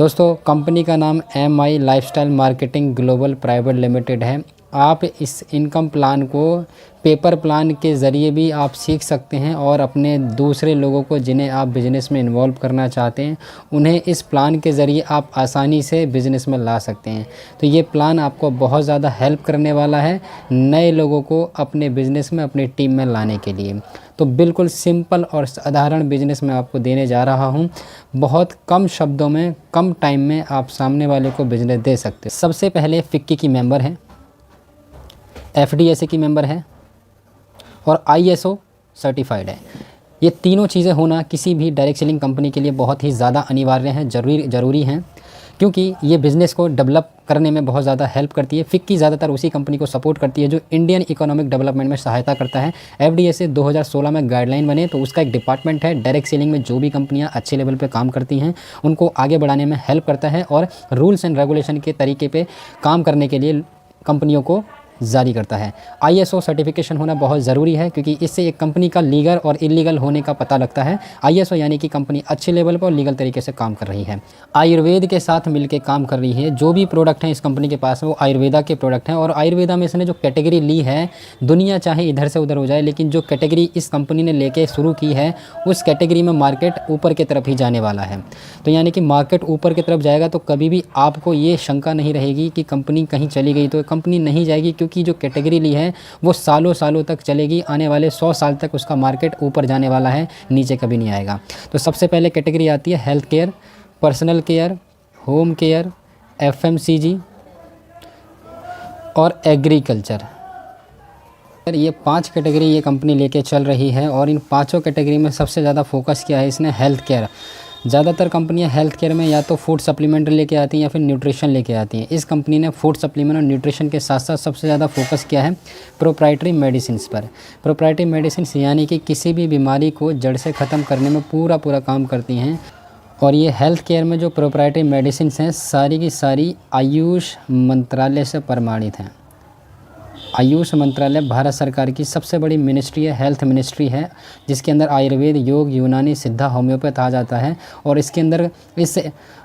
दोस्तों कंपनी का नाम MI lifestyle marketing global private limited है। आप इस इनकम प्लान को पेपर प्लान के ज़रिए भी आप सीख सकते हैं और अपने दूसरे लोगों को जिन्हें आप बिज़नेस में इन्वॉल्व करना चाहते हैं उन्हें इस प्लान के ज़रिए आप आसानी से बिज़नेस में ला सकते हैं। तो ये प्लान आपको बहुत ज़्यादा हेल्प करने वाला है नए लोगों को अपने बिज़नेस में अपनी टीम में लाने के लिए। तो बिल्कुल सिंपल और साधारण बिज़नेस मैं आपको देने जा रहा हूँ। बहुत कम शब्दों में कम टाइम में आप सामने वाले को बिज़नेस दे सकते हैं। सबसे पहले फिक्की की मेंबर हैं, FDSA की मेंबर है और ISO सर्टिफाइड है। ये तीनों चीज़ें होना किसी भी डायरेक्ट सेलिंग कंपनी के लिए बहुत ही ज़्यादा अनिवार्य हैं, ज़रूरी हैं, क्योंकि ये बिज़नेस को डेवलप करने में बहुत ज़्यादा हेल्प करती है। फिक्की ज़्यादातर उसी कंपनी को सपोर्ट करती है जो इंडियन इकोनॉमिक डेवलपमेंट में सहायता करता है। FDSA 2016 में गाइडलाइन बने तो उसका एक डिपार्टमेंट है। डायरेक्ट सेलिंग में जो भी कंपनियां अच्छे लेवल पे काम करती हैं उनको आगे बढ़ाने में हेल्प करता है और रूल्स एंड रेगुलेशन के तरीके पे काम करने के लिए कंपनियों को जारी करता है। ISO सर्टिफिकेशन होना बहुत ज़रूरी है क्योंकि इससे एक कंपनी का लीगल और इलीगल होने का पता लगता है। ISO यानी कि कंपनी अच्छे लेवल पर और लीगल तरीके से काम कर रही है, आयुर्वेद के साथ मिलकर काम कर रही है। जो भी प्रोडक्ट हैं इस कंपनी के पास वो आयुर्वेदा के प्रोडक्ट हैं और आयुर्वेदा में इसने जो कैटेगरी ली है, दुनिया चाहे इधर से उधर हो जाए लेकिन जो कैटेगरी इस कंपनी ने लेके शुरू की है उस कैटेगरी में मार्केट ऊपर की तरफ ही जाने वाला है। तो यानी कि मार्केट ऊपर की तरफ जाएगा तो कभी भी आपको ये शंका नहीं रहेगी कि कंपनी कहीं चली गई। तो कंपनी नहीं जाएगी क्योंकि जो कैटेगरी ली है वो सालों सालों तक चलेगी। आने वाले 100 साल तक उसका मार्केट ऊपर जाने वाला है, नीचे कभी नहीं आएगा। तो सबसे पहले कैटेगरी आती है health care, personal care, home care, FMCG और एग्रीकल्चर। ये 5 कैटेगरी ये कंपनी लेके चल रही है और इन पांचों कैटेगरी में सबसे ज़्यादा फोकस किया है इसने हेल्थ केयर। ज़्यादातर कंपनियां हेल्थ केयर में या तो फूड सप्लीमेंट लेके आती हैं या फिर न्यूट्रिशन लेके आती हैं। इस कंपनी ने फूड सप्लीमेंट और न्यूट्रिशन के साथ साथ सबसे ज़्यादा फोकस किया है प्रोप्राइटरी मेडिसिन्स पर। प्रोप्राइटरी मेडिसिन्स यानी कि किसी भी बीमारी को जड़ से ख़त्म करने में पूरा काम करती हैं। और ये हेल्थ केयर में जो प्रोप्राइटरी मेडिसिन्स हैं सारी की सारी आयुष मंत्रालय से प्रमाणित हैं। आयुष मंत्रालय भारत सरकार की सबसे बड़ी मिनिस्ट्री है, हेल्थ मिनिस्ट्री है, जिसके अंदर आयुर्वेद, योग, यूनानी, सिद्धा, होम्योपैथ आ जाता है। और इसके अंदर इस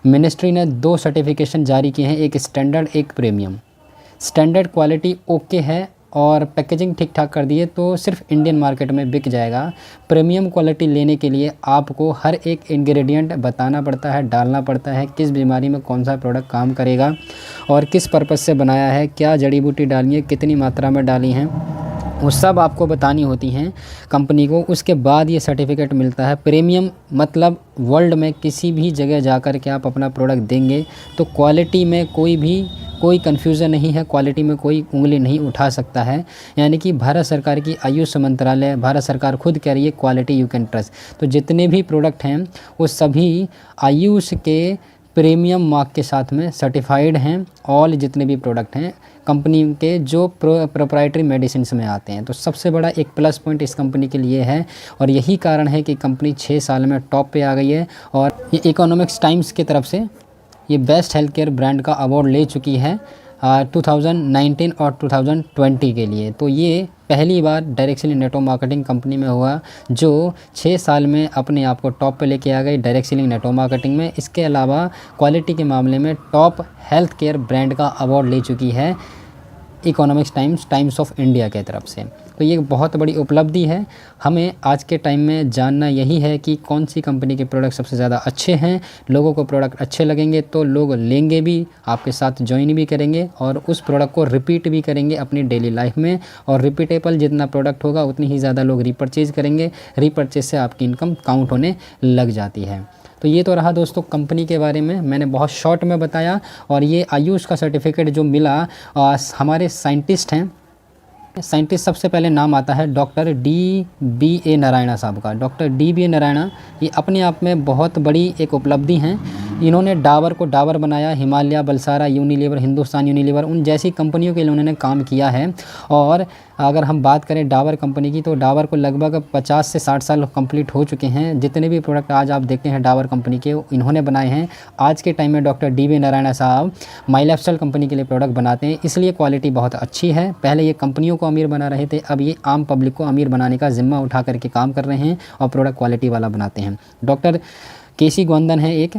मिनिस्ट्री ने 2 सर्टिफिकेशन जारी किए हैं, एक स्टैंडर्ड एक प्रीमियम। स्टैंडर्ड क्वालिटी ओके है और पैकेजिंग ठीक ठाक कर दिए तो सिर्फ इंडियन मार्केट में बिक जाएगा। प्रीमियम क्वालिटी लेने के लिए आपको हर एक इंग्रेडिएंट बताना पड़ता है, डालना पड़ता है, किस बीमारी में कौन सा प्रोडक्ट काम करेगा और किस पर्पज़ से बनाया है, क्या जड़ी बूटी डालनी है, कितनी मात्रा में डाली हैं, वो सब आपको बतानी होती हैं कंपनी को। उसके बाद ये सर्टिफिकेट मिलता है। प्रीमियम मतलब वर्ल्ड में किसी भी जगह जाकर के आप अपना प्रोडक्ट देंगे तो क्वालिटी में कोई कन्फ्यूज़न नहीं है, क्वालिटी में कोई उंगली नहीं उठा सकता है। यानी कि भारत सरकार की आयुष मंत्रालय, भारत सरकार खुद कह रही है क्वालिटी यू कैन ट्रस्ट। तो जितने भी प्रोडक्ट हैं वो सभी आयुष के प्रीमियम मार्क के साथ में सर्टिफाइड हैं। ऑल जितने भी प्रोडक्ट हैं कंपनी के जो प्रोप्राइटरी मेडिसिन्स में आते हैं। तो सबसे बड़ा एक प्लस पॉइंट इस कंपनी के लिए है और यही कारण है कि कंपनी 6 साल में टॉप पे आ गई है। और ये इकोनॉमिक्स टाइम्स की तरफ से ये बेस्ट हेल्थ केयर ब्रांड का अवार्ड ले चुकी है 2019 और 2020 के लिए। तो ये पहली बार direct selling network marketing company में हुआ जो 6 साल में अपने आप को टॉप पे लेके आ गई डायरेक्ट सेलिंग नेटवर्क मार्केटिंग में। इसके अलावा क्वालिटी के मामले में टॉप हेल्थ केयर ब्रांड का अवार्ड ले चुकी है इकोनॉमिक्स टाइम्स ऑफ इंडिया के तरफ से। तो ये बहुत बड़ी उपलब्धि है। हमें आज के टाइम में जानना यही है कि कौन सी कंपनी के प्रोडक्ट सबसे ज़्यादा अच्छे हैं। लोगों को प्रोडक्ट अच्छे लगेंगे तो लोग लेंगे भी, आपके साथ ज्वाइन भी करेंगे और उस प्रोडक्ट को रिपीट भी करेंगे अपनी डेली लाइफ में। और रिपीटेबल जितना प्रोडक्ट होगा उतनी ही ज़्यादा लोग रीपरचेज़ करेंगे। रीपरचेज़ से आपकी इनकम काउंट होने लग जाती है। तो ये तो रहा दोस्तों कंपनी के बारे में, मैंने बहुत शॉर्ट में बताया। और ये आयुष का सर्टिफिकेट जो मिला हमारे साइंटिस्ट हैं, साइंटिस्ट सबसे पहले नाम आता है डॉक्टर DBA नारायणा साहब का। डॉक्टर DBA नारायणा ये अपने आप में बहुत बड़ी एक उपलब्धि हैं। इन्होंने डाबर को डाबर बनाया, हिमालय, बलसारा, यूनिलीवर, हिंदुस्तान यूनिलीवर, उन जैसी कंपनियों के लिए उन्होंने काम किया है। और अगर हम बात करें डाबर कंपनी की तो डाबर को लगभग 50 से 60 साल कंप्लीट हो चुके हैं। जितने भी प्रोडक्ट आज आप देखते हैं डाबर कंपनी के इन्होंने बनाए हैं। आज के टाइम में डॉक्टर DBA नारायणा साहब माई लाइफस्टाइल कंपनी के लिए प्रोडक्ट बनाते हैं, इसलिए क्वालिटी बहुत अच्छी है। पहले ये कंपनियों को अमीर बना रहे थे, अब ये आम पब्लिक को अमीर बनाने का जिम्मा उठा करके काम कर रहे हैं और प्रोडक्ट क्वालिटी वाला बनाते हैं। डॉक्टर KC गोंदन है एक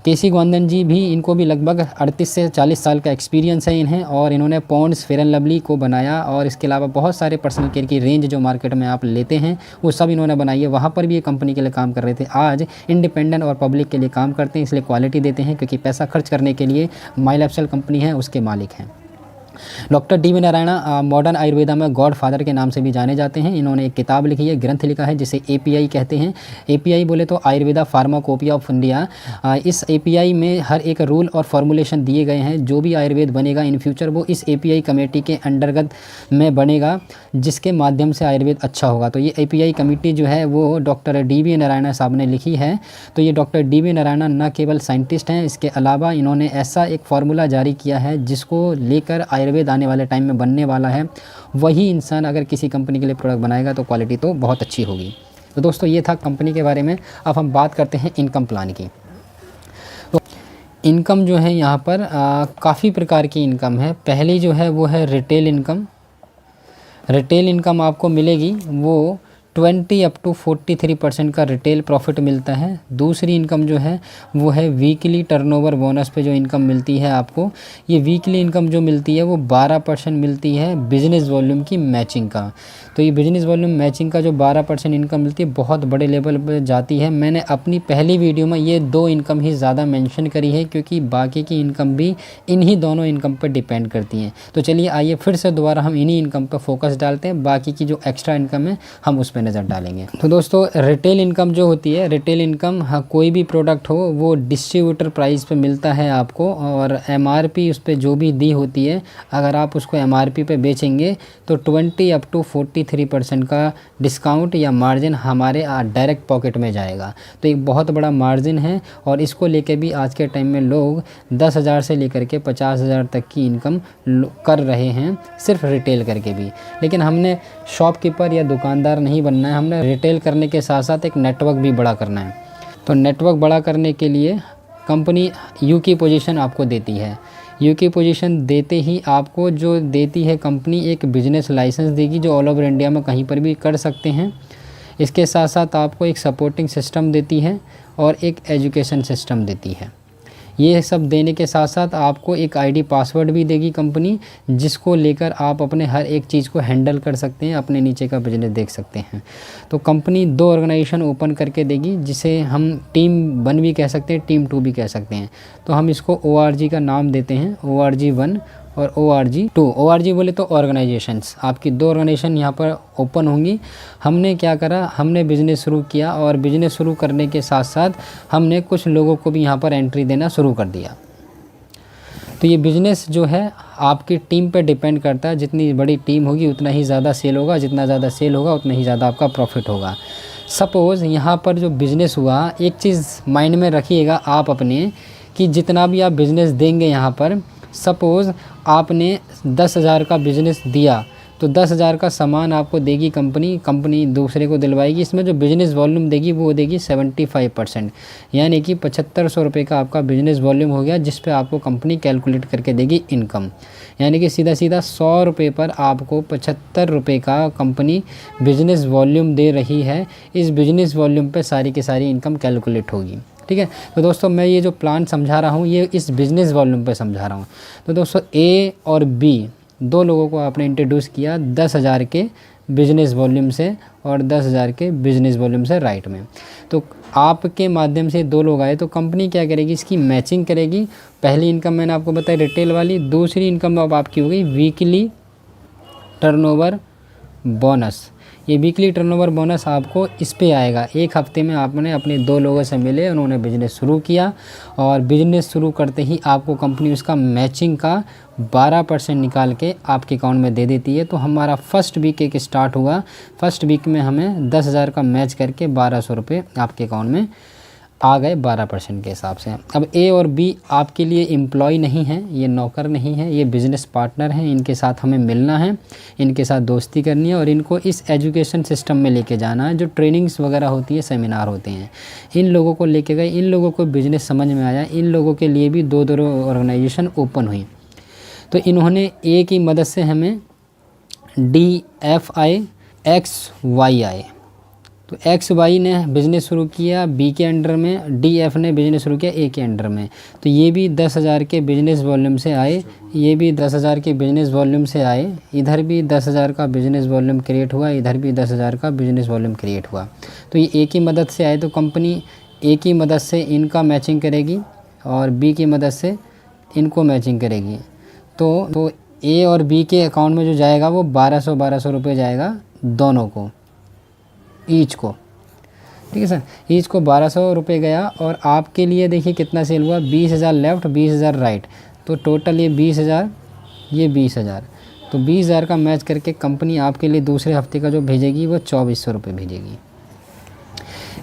केसी गोवर्धन जी भी, इनको भी लगभग 38 से 40 साल का एक्सपीरियंस है इन्हें, और इन्होंने पॉन्ड्स, फेयर एंड लवली को बनाया, और इसके अलावा बहुत सारे पर्सनल केयर की रेंज जो मार्केट में आप लेते हैं वो सब इन्होंने बनाई है। वहाँ पर भी ये कंपनी के लिए काम कर रहे थे, आज इंडिपेंडेंट और पब्लिक के लिए काम करते हैं, इसलिए क्वालिटी देते हैं, क्योंकि पैसा खर्च करने के लिए माई लाइफस्टाइल कंपनी है उसके मालिक हैं। Doctor D V Narayana modern Ayurveda में गॉड फादर के नाम से भी जाने जाते हैं। इन्होंने एक किताब लिखी है, ग्रंथ लिखा है, जिसे एपीआई कहते हैं। एपीआई बोले तो आयुर्वेदा फार्माकोपिया ऑफ इंडिया। इस एपीआई में हर एक रूल और फॉर्मुलेशन दिए गए हैं। जो भी आयुर्वेद बनेगा इन फ्यूचर वो इस एपीआई कमेटी के अंतर्गत में बनेगा, जिसके माध्यम से आयुर्वेद अच्छा होगा। तो ये एपीआई कमेटी जो है वो डॉक्टर डी वी नारायणा साहब ने लिखी है। तो ये डॉक्टर डी वी नारायणा न केवल साइंटिस्ट हैं, इसके अलावा इन्होंने ऐसा एक फार्मूला जारी किया है जिसको लेकर आयुर्वेद आने वाले टाइम में बनने वाला है। वही इंसान अगर किसी कंपनी के लिए प्रोडक्ट बनाएगा तो क्वालिटी तो बहुत अच्छी होगी। तो दोस्तों ये था कंपनी के बारे में। अब हम बात करते हैं इनकम प्लान की। तो इनकम जो है यहाँ पर काफ़ी प्रकार की इनकम है। पहली जो है वो है रिटेल इनकम। रिटेल इनकम आपको मिलेगी वो 20 अप टू 43% का रिटेल प्रॉफिट मिलता है। दूसरी इनकम जो है वो है वीकली टर्नओवर बोनस पे जो इनकम मिलती है आपको। ये वीकली इनकम जो मिलती है वो 12% मिलती है बिजनेस वॉल्यूम की मैचिंग का। तो ये बिजनेस वॉल्यूम मैचिंग का जो 12% इनकम मिलती है बहुत बड़े लेवल पर जाती है। मैंने अपनी पहली वीडियो में ये दो इनकम ही ज़्यादा मेंशन करी है, क्योंकि बाकी की इनकम भी इन्हीं दोनों इनकम पर डिपेंड करती हैं। तो चलिए आइए फिर से दोबारा हम इन्हीं इनकम पर फोकस डालते हैं, बाकी की जो एक्स्ट्रा इनकम है हम उस पर नज़र डालेंगे। तो दोस्तों रिटेल इनकम जो होती है, रिटेल इनकम कोई भी प्रोडक्ट हो वो डिस्ट्रीब्यूटर प्राइस पे मिलता है आपको, और एमआरपी उस पर जो भी दी होती है अगर आप उसको एमआरपी पे बेचेंगे तो 20 अप टू 43% का डिस्काउंट या मार्जिन हमारे डायरेक्ट पॉकेट में जाएगा। तो एक बहुत बड़ा मार्जिन है, और इसको लेके भी आज के टाइम में लोग 10,000 से लेकर के 50,000 तक की इनकम कर रहे हैं, सिर्फ रिटेल करके भी। लेकिन हमने शॉपकीपर या दुकानदार नहीं बनना है, हमने रिटेल करने के साथ साथ एक नेटवर्क भी बड़ा करना है। तो नेटवर्क बड़ा करने के लिए कंपनी यू की पोजीशन आपको देती है। यू की पोजीशन देते ही आपको जो देती है कंपनी, एक बिजनेस लाइसेंस देगी जो ऑल ओवर इंडिया में कहीं पर भी कर सकते हैं। इसके साथ साथ आपको एक सपोर्टिंग सिस्टम देती है और एक एजुकेशन सिस्टम देती है। ये सब देने के साथ साथ आपको एक आईडी पासवर्ड भी देगी कंपनी, जिसको लेकर आप अपने हर एक चीज़ को हैंडल कर सकते हैं, अपने नीचे का बिजनेस देख सकते हैं। तो कंपनी 2 ऑर्गेनाइजेशन ओपन करके देगी, जिसे हम टीम 1 भी कह सकते हैं, टीम 2 भी कह सकते हैं। तो हम इसको ORG का नाम देते हैं, ORG 1 और ORG 2। ORG बोले तो ऑर्गेनाइजेशंस, आपकी 2 ऑर्गेनाइजेशन यहाँ पर ओपन होंगी। हमने क्या करा, हमने बिज़नेस शुरू किया, और बिज़नेस शुरू करने के साथ साथ हमने कुछ लोगों को भी यहाँ पर एंट्री देना शुरू कर दिया। तो ये बिज़नेस जो है आपकी टीम पे डिपेंड करता है। जितनी बड़ी टीम होगी उतना ही ज़्यादा सेल होगा, जितना ज़्यादा सेल होगा उतना ही ज़्यादा आपका प्रॉफिट होगा। सपोज़ यहाँ पर जो बिज़नेस हुआ, एक चीज़ माइंड में रखिएगा आप अपने, कि जितना भी आप बिज़नेस देंगे यहाँ पर, सपोज़ आपने 10,000 का बिज़नेस दिया तो 10,000 का सामान आपको देगी कंपनी दूसरे को दिलवाएगी। इसमें जो बिज़नेस वॉल्यूम देगी वो देगी 75%, यानी कि 7500 रुपये का आपका बिज़नेस वॉल्यूम हो गया, जिस पे आपको कंपनी कैलकुलेट करके देगी इनकम। यानी कि सीधा 100 रुपये पर आपको 75 रुपये का कंपनी बिज़नेस वॉल्यूम दे रही है। इस बिज़नेस वॉल्यूम पे सारी की सारी इनकम कैलकुलेट होगी। ठीक है। तो दोस्तों मैं ये जो प्लान समझा रहा हूँ ये इस बिज़नेस वॉल्यूम पे समझा रहा हूँ। तो दोस्तों A और B 2 लोगों को आपने इंट्रोड्यूस किया 10,000 के बिज़नेस वॉल्यूम से और 10,000 के बिज़नेस वॉल्यूम से राइट में। तो आपके माध्यम से 2 लोग आए, तो कंपनी क्या करेगी, इसकी मैचिंग करेगी। पहली इनकम मैंने आपको बताई रिटेल वाली, दूसरी इनकम अब आपकी हो गई वीकली टर्नओवर बोनस। ये वीकली टर्नओवर बोनस आपको इस पे आएगा। एक हफ्ते में आपने अपने 2 लोगों से मिले, उन्होंने बिज़नेस शुरू किया, और बिज़नेस शुरू करते ही आपको कंपनी उसका मैचिंग का 12% निकाल के आपके अकाउंट में दे देती है। तो हमारा फर्स्ट वीक एक स्टार्ट हुआ, फर्स्ट वीक में हमें 10,000 का मैच करके 1200 रुपये आपके अकाउंट में आ गए 12% के हिसाब से। अब A और B आपके लिए एम्प्लॉय नहीं है, ये नौकर नहीं है, ये बिज़नेस पार्टनर हैं। इनके साथ हमें मिलना है, इनके साथ दोस्ती करनी है, और इनको इस एजुकेशन सिस्टम में लेके जाना है। जो ट्रेनिंग्स वगैरह होती है, सेमिनार होते हैं, इन लोगों को लेके गए, इन लोगों को बिज़नेस समझ में आया, इन लोगों के लिए भी 2 ऑर्गेनाइजेशन ओपन हुई। तो इन्होंने A की मदद से हमें DFI XYI, तो एक्स वाई ने बिज़नेस शुरू किया बी के अंडर में, डी एफ ने बिज़नेस शुरू किया ए के अंडर में। तो ये भी 10,000 के बिज़नेस वॉल्यूम से आए, ये भी 10,000 के बिज़नेस वॉल्यूम से आए, इधर भी 10,000 का बिज़नेस वॉल्यूम क्रिएट हुआ, इधर भी 10,000 का बिज़नेस वॉल्यूम क्रिएट हुआ। तो ये ए की मदद से आए, तो कंपनी ए की मदद से इनका मैचिंग करेगी और बी की मदद से इनको मैचिंग करेगी। तो ए और बी के अकाउंट में जो जाएगा वो 1200 रुपये जाएगा दोनों को, ईच को, ठीक है सर। ईच को 1200 रुपये गया और आपके लिए देखिए कितना सेल हुआ, 20,000 लेफ़्ट 20,000 राइट, तो टोटल ये 20,000 ये 20,000। तो 20,000 का मैच करके कंपनी आपके लिए दूसरे हफ्ते का जो भेजेगी वो 2400 रुपये भेजेगी।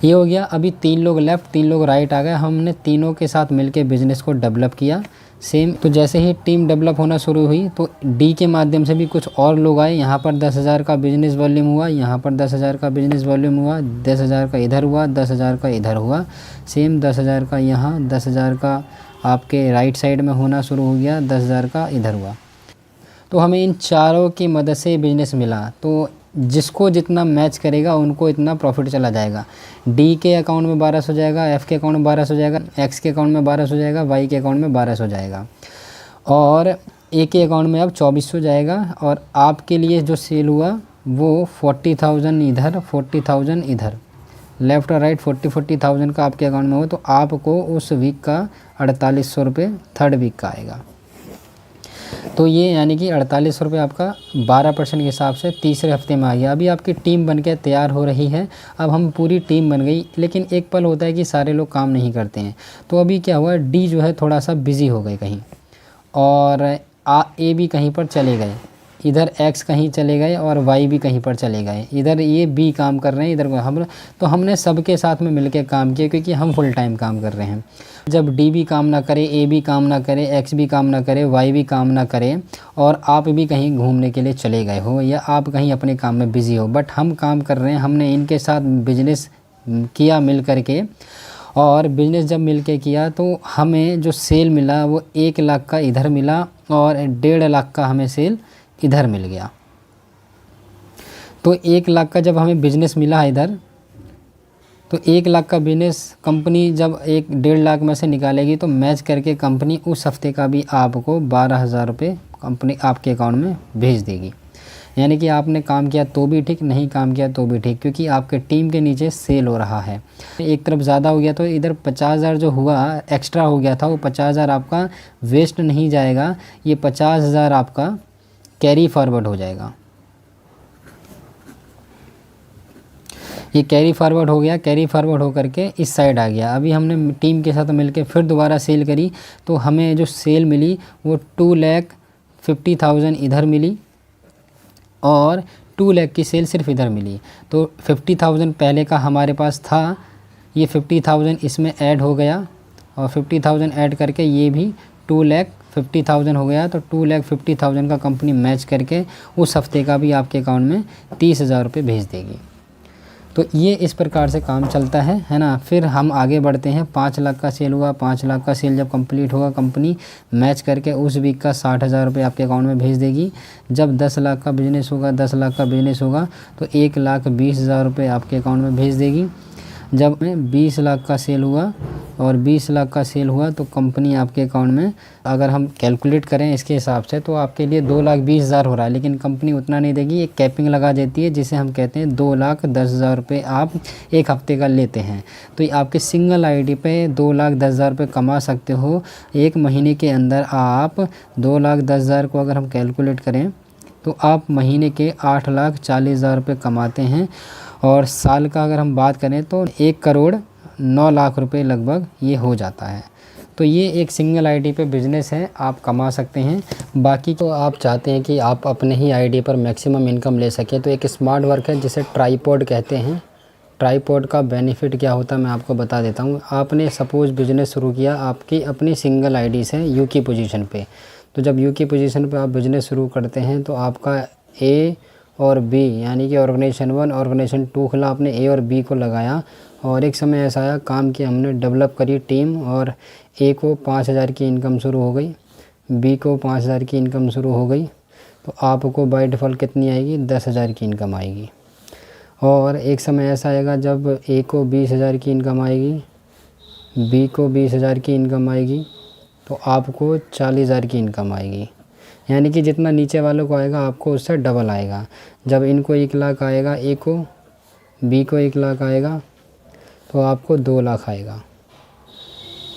ये हो गया। अभी 3 लोग लेफ़्ट 3 लोग राइट आ गए, हमने तीनों के साथ मिलके बिज़नेस को डेवलप किया सेम। तो जैसे ही टीम डेवलप होना शुरू हुई तो डी के माध्यम से भी कुछ और लोग आए, यहाँ पर 10,000 का बिज़नेस वॉल्यूम हुआ, यहाँ पर 10,000 का बिज़नेस वॉल्यूम हुआ, 10,000 का इधर हुआ, 10,000 का इधर हुआ, सेम 10,000 का यहाँ, 10,000 का आपके राइट साइड में होना शुरू हो गया, 10,000 का इधर हुआ। तो हमें इन चारों की मदद से बिज़नेस मिला। तो जिसको जितना मैच करेगा उनको इतना प्रॉफिट चला जाएगा। डी के अकाउंट में 1200 जाएगा, एफ़ के अकाउंट में 1200 जाएगा, एक्स के अकाउंट में 1200 जाएगा, वाई के अकाउंट में 1200 जाएगा और ए के अकाउंट में अब 2400 जाएगा। और आपके लिए जो सेल हुआ वो 40,000 इधर 40,000 इधर, लेफ़्ट और राइट 40,000 का आपके अकाउंट में हो, तो आपको उस वीक का 4800 रुपये थर्ड वीक का आएगा। तो ये यानी कि 4800 रुपये आपका 12% के हिसाब से तीसरे हफ्ते में आ गया। अभी आपकी टीम बन के तैयार हो रही है, अब हम पूरी टीम बन गई, लेकिन एक पल होता है कि सारे लोग काम नहीं करते हैं। तो अभी क्या हुआ, डी जो है थोड़ा सा बिज़ी हो गए कहीं और ए भी कहीं पर चले गए, इधर एक्स कहीं चले गए और वाई भी कहीं पर चले गए, इधर ये बी काम कर रहे हैं, इधर हम। तो हमने सबके साथ में मिलकर काम किया क्योंकि हम फुल टाइम काम कर रहे हैं। जब डी भी काम ना करे, ए भी काम ना करे, एक्स भी काम ना करे, वाई भी काम ना करे और आप भी कहीं घूमने के लिए चले गए हो या आप कहीं अपने काम में बिज़ी हो, बट हम काम कर रहे हैं, हमने इनके साथ बिजनेस किया मिल कर के, और बिज़नेस जब मिल के किया तो हमें जो सेल मिला वो 1 लाख का इधर मिला और 1.5 लाख का हमें सेल इधर मिल गया। तो 1 लाख का जब हमें बिज़नेस मिला इधर, तो 1 लाख का बिज़नेस कंपनी जब 1.5 लाख में से निकालेगी तो मैच करके कंपनी उस हफ्ते का भी आपको 12,000 रुपये कंपनी आपके अकाउंट में भेज देगी। यानी कि आपने काम किया तो भी ठीक, नहीं काम किया तो भी ठीक, क्योंकि आपके टीम के नीचे सेल हो रहा है। एक तरफ ज़्यादा हो गया तो इधर 50,000 जो हुआ एक्स्ट्रा हो गया था, वो 50,000 आपका वेस्ट नहीं जाएगा, ये 50,000 आपका कैरी फॉरवर्ड हो जाएगा। ये कैरी फॉरवर्ड हो गया, कैरी फॉरवर्ड हो करके इस साइड आ गया। अभी हमने टीम के साथ मिलके फिर दोबारा सेल करी तो हमें जो सेल मिली वो 2,50,000 इधर मिली और 2 लाख की सेल सिर्फ इधर मिली। तो 50,000 पहले का हमारे पास था, ये 50,000 इसमें ऐड हो गया और 50,000 ऐड करके ये भी 2,50,000 हो गया। तो 2,50,000 का कंपनी मैच करके उस हफ्ते का भी आपके अकाउंट में 30,000 रुपये भेज देगी। तो ये इस प्रकार से काम चलता है ना। फिर हम आगे बढ़ते हैं, 5 लाख का सेल हुआ, 5 लाख का सेल जब कंप्लीट होगा कंपनी मैच करके उस वीक का 60,000 रुपये आपके अकाउंट में भेज देगी। जब 10 लाख का बिज़नेस होगा, 10 लाख का बिज़नेस होगा तो 1,20,000 रुपये आपके अकाउंट में भेज देगी। जब 20 लाख का सेल हुआ और 20 लाख का सेल हुआ तो कंपनी आपके अकाउंट में, अगर हम कैलकुलेट करें इसके हिसाब से तो आपके लिए 2,20,000 हो रहा है, लेकिन कंपनी उतना नहीं देगी, एक कैपिंग लगा देती है जिसे हम कहते हैं 2,10,000 रुपये आप एक हफ्ते का लेते हैं। तो ये आपके सिंगल आईडी पे 2,10,000 रुपये कमा सकते हो। एक महीने के अंदर आप 2,10,000 को अगर हम कैलकुलेट करें तो आप महीने के 8,40,000 रुपये कमाते हैं। और साल का अगर हम बात करें तो 1,09,00,000 रुपये लगभग ये हो जाता है। तो ये एक सिंगल आईडी पे बिज़नेस है, आप कमा सकते हैं। बाकी तो आप चाहते हैं कि आप अपने ही आईडी पर मैक्सिमम इनकम ले सकें तो एक स्मार्ट वर्क है जिसे ट्राईपॉड कहते हैं। ट्राईपॉड का बेनिफिट क्या होता है मैं आपको बता देता हूँ। आपने सपोज़ बिज़नेस शुरू किया आपकी अपनी सिंगल आईडी से यू की पोजीशन पे, तो जब यू की पोजीशन पे आप बिज़नेस शुरू करते हैं तो आपका ए और बी यानी कि ऑर्गेनाइजेशन 1 ऑर्गेनाइजेशन 2 खुला, आपने ए और बी को लगाया और एक समय ऐसा आया काम किया, हमने डेवलप करी टीम और ए को 5,000 की इनकम शुरू हो गई, बी को 5,000 की इनकम शुरू हो गई, तो आपको बाय डिफ़ॉल्ट कितनी आएगी, 10,000 की इनकम आएगी। और एक समय ऐसा आएगा जब ए को 20,000 की इनकम आएगी, बी को 20,000 की इनकम आएगी, तो आपको 40,000 की इनकम आएगी। यानी कि जितना नीचे वालों को आएगा आपको उससे डबल आएगा। जब इनको 1 लाख आएगा, ए को, बी को 1 लाख आएगा, तो आपको 2 लाख आएगा।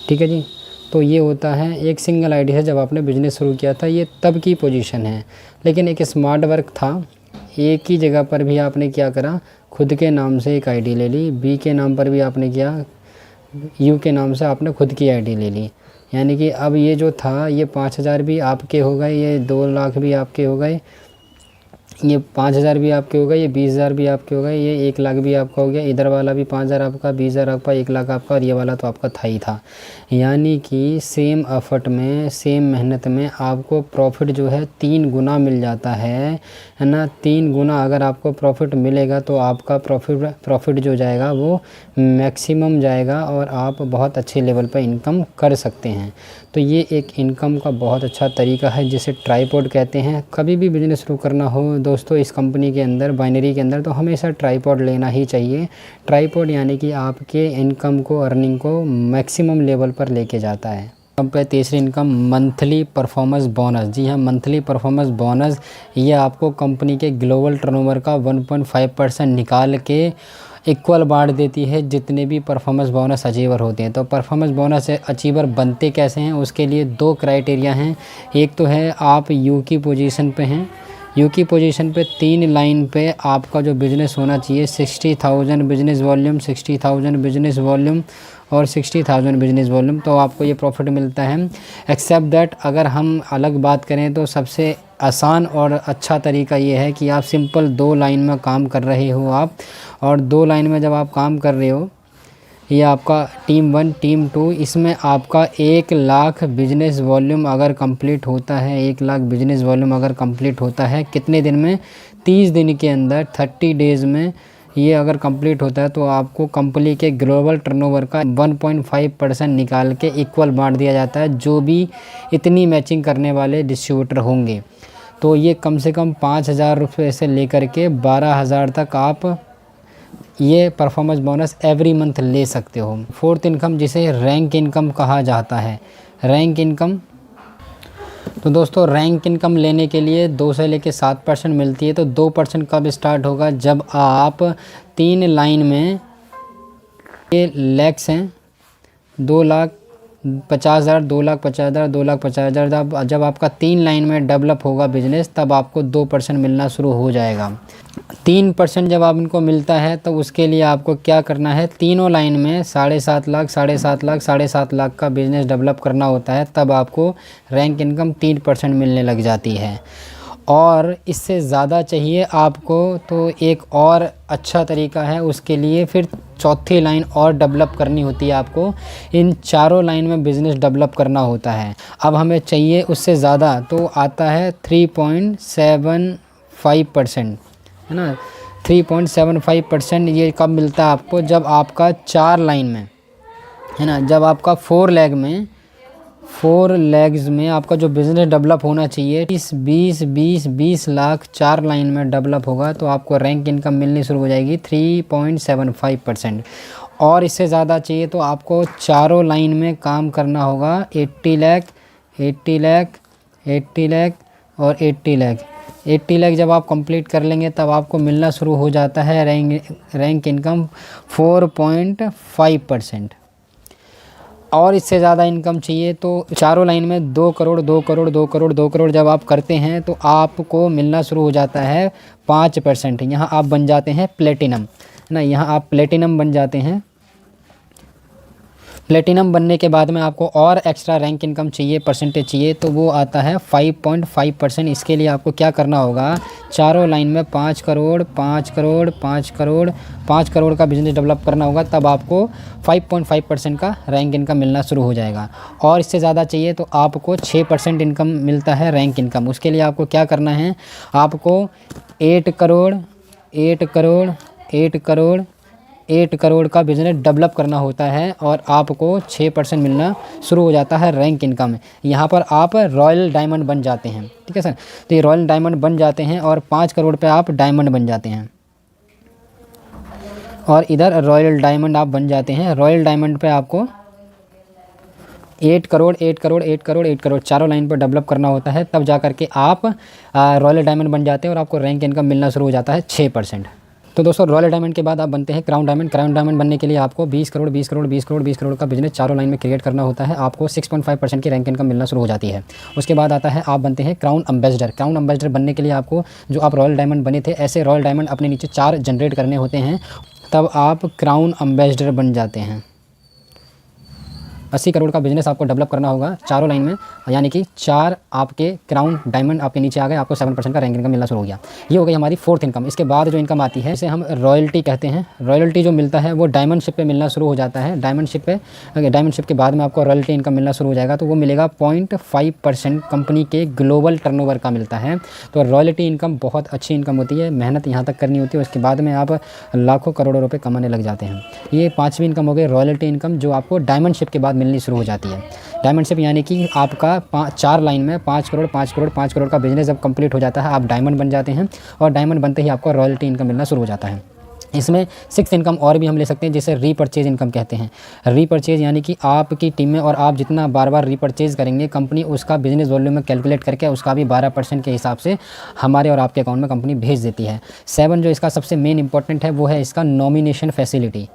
ठीक है जी। तो ये होता है एक सिंगल आईडी से जब आपने बिज़नेस शुरू किया था, ये तब की पोजीशन है। लेकिन एक स्मार्ट वर्क था, एक ही जगह पर भी आपने क्या करा, खुद के नाम से एक आईडी ले ली, बी के नाम पर भी आपने किया, यू के नाम से आपने खुद की आईडी ले ली। यानी कि अब ये जो था, ये 5,000 भी आपके हो गए, ये 2 लाख भी आपके हो गए, ये 5,000 भी आपके हो गए, ये 20,000 भी आपके हो गए, ये 1 लाख भी आपका हो गया, इधर वाला भी 5,000 आपका, 20,000 आपका, 1 लाख आपका, और ये वाला तो आपका था ही था। यानी कि सेम एफर्ट में, सेम मेहनत में आपको प्रॉफिट जो है 3 गुना मिल जाता है ना। 3 गुना अगर आपको प्रॉफिट मिलेगा तो आपका प्रॉफिट जो जाएगा वो मैक्सिमम जाएगा और आप बहुत अच्छे लेवल पर इनकम कर सकते हैं। तो ये एक इनकम का बहुत अच्छा तरीका है जिसे ट्राइपॉड कहते हैं। कभी भी बिज़नेस शुरू करना हो दोस्तों इस कंपनी के अंदर, बाइनरी के अंदर, तो हमेशा ट्राइपॉड लेना ही चाहिए। ट्राइपॉड यानी कि आपके इनकम को, अर्निंग को मैक्सिमम लेवल पर लेके जाता है। इनकम पे तीसरी इनकम मंथली परफॉर्मेंस बोनस। जी हाँ, मंथली परफॉर्मेंस बोनस ये आपको कंपनी के ग्लोबल टर्नओवर का 1.5% निकाल के इक्वल बांट देती है जितने भी परफॉर्मेंस बोनस अचीवर होते हैं। तो परफॉर्मेंस बोनस अचीवर बनते कैसे हैं, उसके लिए 2 क्राइटेरिया हैं। एक तो है आप यू की पोजीशन पे हैं, यू की पोजीशन पे 3 लाइन पे आपका जो बिज़नेस होना चाहिए 60,000 बिज़नेस वॉल्यूम, 60,000 बिज़नेस वॉल्यूम और 60,000 बिज़नेस वॉल्यूम, तो आपको ये प्रॉफिट मिलता है। एक्सेप्ट दैट अगर हम अलग बात करें तो सबसे आसान और अच्छा तरीका ये है कि आप सिंपल 2 लाइन में काम कर रहे हो आप, और 2 लाइन में जब आप काम कर रहे हो, ये आपका टीम 1 टीम 2, इसमें आपका 1 लाख बिज़नेस वॉल्यूम अगर कंप्लीट होता है, 1 लाख बिज़नेस वॉल्यूम अगर कंप्लीट होता है कितने दिन में, 30 दिन के अंदर, 30 डेज़ में ये अगर कंप्लीट होता है तो आपको कंपनी के ग्लोबल टर्नओवर का 1.5% निकाल के इक्वल बांट दिया जाता है जो भी इतनी मैचिंग करने वाले डिस्ट्रीब्यूटर होंगे। तो ये कम से कम 5,000 रुपये से लेकर के 12,000 तक आप ये परफॉर्मेंस बोनस एवरी मंथ ले सकते हो। फोर्थ इनकम जिसे रैंक इनकम कहा जाता है, रैंक इनकम। तो दोस्तों रैंक इनकम लेने के लिए 2 से लेकर 7% मिलती है। तो 2% कब स्टार्ट होगा, जब आप 3 लाइन में, ये लैक्स हैं, 2,50,000, 2,50,000, 2,50,000, जब आपका 3 लाइन में डेवलप होगा बिजनेस तब आपको 2% मिलना शुरू हो जाएगा। 3% जब आप इनको मिलता है तो उसके लिए आपको क्या करना है, तीनों लाइन में 7.5 लाख, 7.5 लाख, 7.5 लाख का बिज़नेस डेवलप करना होता है, तब आपको रैंक इनकम 3% मिलने लग जाती है। और इससे ज़्यादा चाहिए आपको तो एक और अच्छा तरीका है, उसके लिए फिर चौथी लाइन और डेवलप करनी होती है आपको। इन चारों लाइन में बिज़नेस डेवलप करना होता है। अब हमें चाहिए उससे ज़्यादा, तो आता है 3.75%, है ना। 3.75% ये कब मिलता है आपको, जब आपका 4 लाइन में, है ना, जब आपका 4 लेग्स में आपका जो बिज़नेस डेवलप होना चाहिए 20 लाख 4 लाइन में डेवलप होगा तो आपको रैंक इनकम मिलनी शुरू हो जाएगी 3.75%। और इससे ज़्यादा चाहिए तो आपको चारों लाइन में काम करना होगा 80 लाख, 80 लाख, 80 लाख और 80 लाख। 80 लाख जब आप कंप्लीट कर लेंगे तब आपको मिलना शुरू हो जाता है रैंक इनकम 4.5%। और इससे ज़्यादा इनकम चाहिए तो चारों लाइन में 2 करोड़, 2 करोड़, 2 करोड़, 2 करोड़ जब आप करते हैं तो आपको मिलना शुरू हो जाता है 5%। यहाँ आप बन जाते हैं प्लेटिनम, है ना, यहाँ आप प्लेटिनम बन जाते हैं। प्लेटिनम बनने के बाद में आपको और एक्स्ट्रा रैंक इनकम चाहिए, परसेंटेज चाहिए, तो वो आता है 5.5%। इसके लिए आपको क्या करना होगा, चारों लाइन में 5 करोड़, 5 करोड़, 5 करोड़, 5 करोड़ का बिज़नेस डेवलप करना होगा, तब आपको 5.5% का रैंक इनकम मिलना शुरू हो जाएगा। और इससे ज़्यादा चाहिए तो आपको 6% इनकम मिलता है रैंक इनकम। उसके लिए आपको क्या करना है, आपको 8 करोड़, 8 करोड़, 8 करोड़, 8 करोड़ का बिज़नेस डेवलप करना होता है और आपको 6% मिलना शुरू हो जाता है रैंक इनकम। यहाँ पर आप रॉयल डायमंड बन जाते हैं, ठीक है सर। तो ये रॉयल डायमंड बन जाते हैं और 5 करोड़ पे आप डायमंड बन जाते हैं। और इधर रॉयल डायमंड आप बन जाते हैं। रॉयल डायमंड पे आपको 8 करोड़ 8 करोड़ 8 करोड़ 8 करोड़ चारों लाइन पर डेवलप करना होता है, तब जा करके आप रॉयल डायमंड बन जाते हैं और आपको रैंक इनकम मिलना शुरू हो जाता है 6%। तो दोस्तों रॉयल डायमंड के बाद आप बनते हैं क्राउन डायमंड। क्राउन डायमंड बनने के लिए आपको 20 करोड़ 20 करोड़ 20 करोड़ 20 करोड़ का बिजनेस चारों लाइन में क्रिएट करना होता है। आपको 6.5% की रैंक इनकम मिलना शुरू हो जाती है। उसके बाद आता है आप बनते हैं क्राउन एम्बेसडर। क्राउन एम्बेसडर बनने के लिए आपको जो आप रॉयल डायमंड बने थे, ऐसे रॉयल डायमंड अपने नीचे 4 जनरेट करने होते हैं, तब आप क्राउन एम्बेसडर बन जाते हैं। 80 करोड़ का बिजनेस आपको डेवलप करना होगा चारों लाइन में, यानी कि 4 आपके क्राउन डायमंड आपके नीचे आ गए, आपको 7% का रैंक इनकम मिलना शुरू हो गया। ये हो गई हमारी 4th इनकम। इसके बाद जो इनकम आती है इसे हम रॉयल्टी कहते हैं। रॉयल्टी जो मिलता है वो डायमंड शिप पे मिलना शुरू हो जाता है। डायमंड शिप के बाद में आपको रॉयल्टी इनकम मिलना शुरू हो जाएगा, तो वो मिलेगा 0.5% कंपनी के ग्लोबल टर्नओवर का मिलता है। तो रॉयल्टी इनकम बहुत अच्छी इनकम होती है, मेहनत यहाँ तक करनी होती है, उसके बाद में आप लाखों करोड़ों रुपये कमाने लग जाते हैं। ये 5वीं इनकम हो गई रॉयल्टी इनकम, जो आपको डायमंड शिप के बाद मिलनी शुरू हो जाती है। डायमंड शिप यानी कि आपका 4 लाइन में 5 करोड़ 5 करोड़ 5 करोड़ का बिजनेस जब कंप्लीट हो जाता है, आप डायमंड बन जाते हैं और डायमंड बनते ही आपको रॉयल्टी इनकम मिलना शुरू हो जाता है। इसमें 6th इनकम और भी हम ले सकते हैं, जिसे रीपरचेज इनकम कहते हैं। रीपरचेज यानी कि आपकी टीम में और आप जितना बार बार रीपरचेज करेंगे, कंपनी उसका बिजनेस वॉल्यूम में कैलकुलेट करके उसका भी 12% के हिसाब से हमारे और आपके अकाउंट में कंपनी भेज देती है। 7 जो इसका सबसे मेन इंपॉर्टेंट है वो है इसका नॉमिनेशन फैसिलिटी।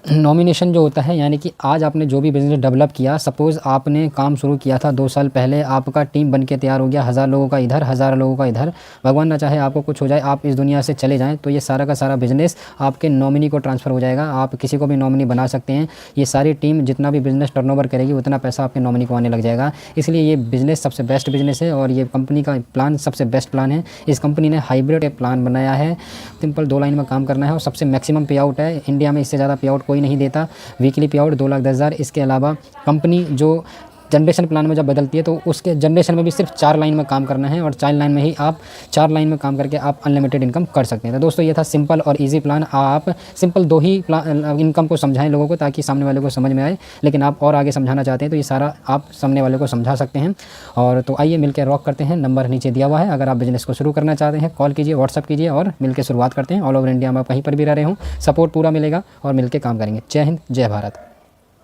नॉमिनेशन जो होता है, यानी कि आज आपने जो भी बिज़नेस डेवलप किया, सपोज़ आपने काम शुरू किया था 2 साल पहले, आपका टीम बन के तैयार हो गया, 1000 लोगों का इधर 1000 लोगों का इधर, भगवान ना चाहे आपको कुछ हो जाए, आप इस दुनिया से चले जाएं, तो ये सारा का सारा बिज़नेस आपके नॉमिनी को ट्रांसफ़र हो जाएगा। आप किसी को भी नॉमिनी बना सकते हैं। ये सारी टीम जितना भी बिज़नेस टर्नओवर करेगी उतना पैसा आपके नॉमिनी को आने लग जाएगा। इसलिए ये बिज़नेस सबसे बेस्ट बिज़नेस है और ये कंपनी का प्लान सबसे बेस्ट प्लान है। इस कंपनी ने हाइब्रिड प्लान बनाया है। सिंपल 2 लाइन में काम करना है और सबसे मैक्सिमम पे आउट है। इंडिया में इससे ज़्यादा पे आउट कोई नहीं देता। वीकली पे आउट 2,10,000। इसके अलावा कंपनी जो जनरेशन प्लान में जब बदलती है, तो उसके जनरेशन में भी सिर्फ 4 लाइन में काम करना है और 4 लाइन में ही आप 4 लाइन में काम करके आप अनलिमिटेड इनकम कर सकते हैं। तो दोस्तों ये था सिंपल और इजी प्लान। आप सिंपल 2 ही इनकम को समझाएं लोगों को, ताकि सामने वाले को समझ में आए। लेकिन आप और आगे समझाना चाहते हैं तो ये सारा आप सामने वाले को समझा सकते हैं। और तो आइए मिलकर रॉक करते हैं। नंबर नीचे दिया हुआ है। अगर आप बिजनेस को शुरू करना चाहते हैं, कॉल कीजिए, व्हाट्सअप कीजिए और मिलकर शुरुआत करते हैं। ऑल ओवर इंडिया में आप कहीं पर भी रह रहे हों, सपोर्ट पूरा मिलेगा और मिलकर काम करेंगे। जय हिंद, जय भारत।